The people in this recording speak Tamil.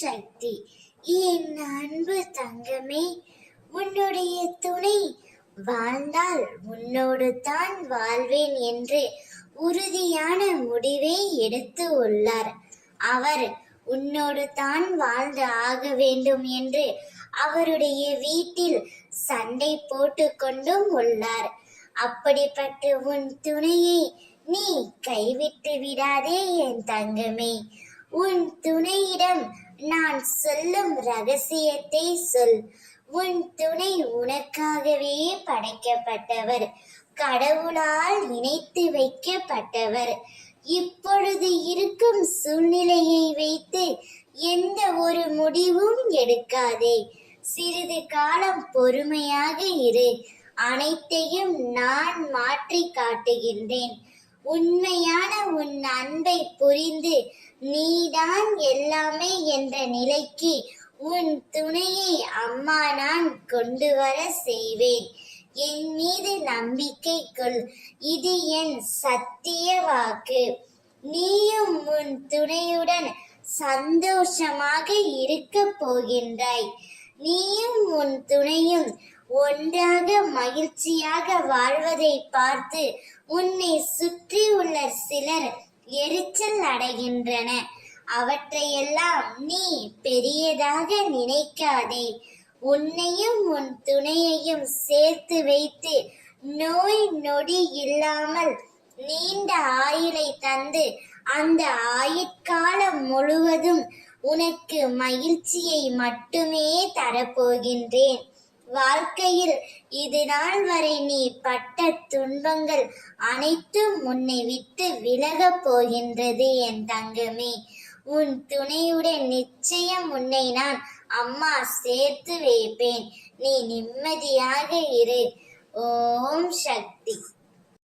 சக்தி. என் அன்பு தங்கமே, உன்னுடைய துணை வாழ்ந்தால் உன்னோடு தான் வாழ்வேன் என்று உறுதியான முடிவை எடுத்து உள்ளார். அவர் உன்னோடு தான் வாழ்ந்து ஆக வேண்டும் என்று அவருடைய வீட்டில் சண்டை போட்டு கொண்டும் உள்ளார். அப்படிப்பட்ட உன் துணையை நீ கைவிட்டு விடாதே என் தங்கமே. உன் துணையிடம் நான் சொல்லும் ரகசியத்தை சொல். உன் துணை உனக்காகவே படைக்கப்பட்டவர், கடவுளால் இணைத்து வைக்கப்பட்டவர். இப்பொழுது இருக்கும் சூழ்நிலையை வைத்து எந்த ஒரு முடிவும் எடுக்காதே. சிறிது காலம் பொறுமையாக இரு. அனைத்தையும் நான் மாற்றி காட்டுகின்றேன். உண்மையான உன் அன்பை புரிந்து நீதான் எல்லாமே என்ற நிலைக்கு உன் துணையை அம்மா நான் கொண்டு வர செய்வேன். என் மீது நம்பிக்கை கொள். இது என் சத்திய வாக்கு. நீயும் உன் துணையுடன் சந்தோஷமாக இருக்க போகின்றாய். நீயும் உன் துணையும் ஒன்றாக மகிழ்ச்சியாக வாழ்வதை பார்த்து உன்னை சுற்றி உள்ள சிலர் எரிச்சல் அடைகின்றன. அவற்றையெல்லாம் நீ பெரியதாக நினைக்காதே. உன்னையும் உன் துணையையும் சேர்த்து வைத்து நோய் நொடி இல்லாமல் நீண்ட ஆயுளை தந்து அந்த ஆயுட்காலம் முழுவதும் உனக்கு மகிழ்ச்சியை மட்டுமே தரப்போகின்றேன். வாழ்க்கையில் இது நாள் வரை நீ பட்ட துன்பங்கள் அனைத்தும் உன்னை விட்டு விலகப் போகின்றது என் தங்கமே. உன் துணையுடன் நிச்சயம் உன்னை நான் அம்மா சேர்த்து வைப்பேன். நீ நிம்மதியாக இரு. ஓம் சக்தி.